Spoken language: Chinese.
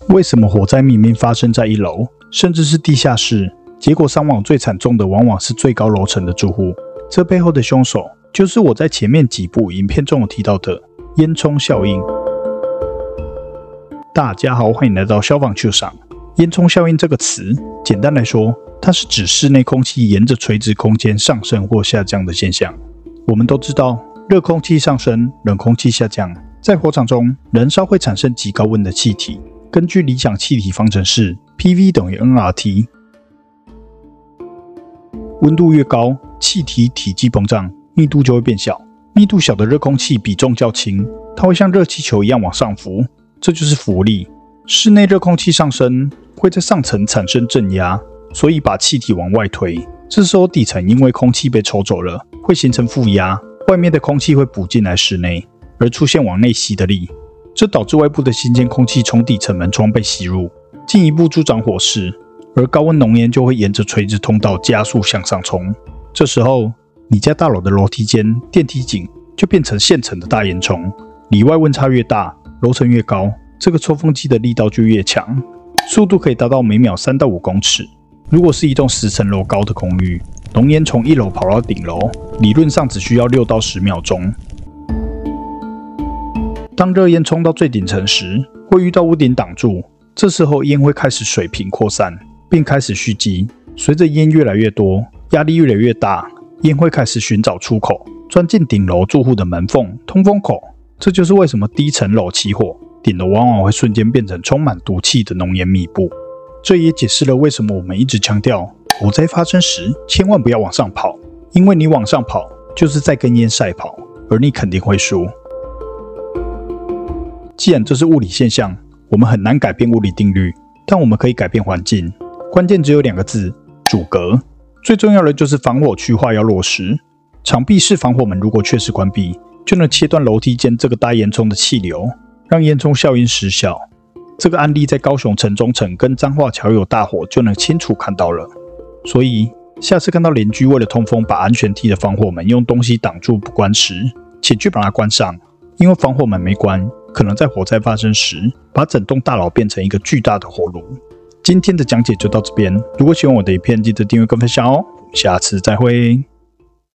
为什么火灾明明发生在1楼，甚至是地下室，结果伤亡最惨重的往往是最高楼层的住户？这背后的凶手就是我在前面几部影片中有提到的烟囱效应。大家好，欢迎来到消防球上。烟囱效应这个词，简单来说，它是指室内空气沿着垂直空间上升或下降的现象。我们都知道，热空气上升，冷空气下降，在火场中，燃烧会产生极高温的气体。根据理想气体方程式 ，PV 等于 nRT。温度越高，气体体积膨胀，密度就会变小。密度小的热空气比重较轻，它会像热气球一样往上浮，这就是浮力。室内热空气上升，会在上层产生正压，所以把气体往外推。这时候底层因为空气被抽走了，会形成负压，外面的空气会补进来室内，而出现往内吸的力。这导致外部的新鲜空气从底层门窗被吸入，进一步助长火势，而高温浓烟就会沿着垂直通道加速向上冲。这时候，你家大楼的楼梯间、电梯井就变成现成的大烟囱，里外温差越大，楼层越高，这个抽风机的力道就越强，速度可以达到每秒3到5公尺。如果是一栋10层楼高的公寓，浓烟从1楼跑到顶楼，理论上只需要6到10秒钟。当热烟冲到最顶层时，会遇到屋顶挡住，这时候烟会开始水平扩散，并开始蓄积。随着烟越来越多，压力越来越大，烟会开始寻找出口，钻进顶楼住户的门缝、通风口。这就是为什么低层楼起火，顶楼往往会瞬间变成充满毒气的浓烟密布。这也解释了为什么我们一直强调，火灾发生时千万不要往上跑，因为你往上跑就是在跟烟赛跑，而你肯定会输。既然这是物理现象，我们很难改变物理定律，但我们可以改变环境。关键只有2个字：阻隔。最重要的就是防火区划要落实。墙壁式防火门如果确实关闭，就能切断楼梯间这个大烟囱的气流，让烟囱效应失效。这个案例在高雄城中城跟彰化桥有大火就能清楚看到了。所以下次看到邻居为了通风把安全梯的防火门用东西挡住不关时，请去把它关上，因为防火门没关，可能在火灾发生时把整栋大楼变成一个巨大的火炉。今天的讲解就到这边，如果喜欢我的影片，记得订阅跟分享哦。下次再会。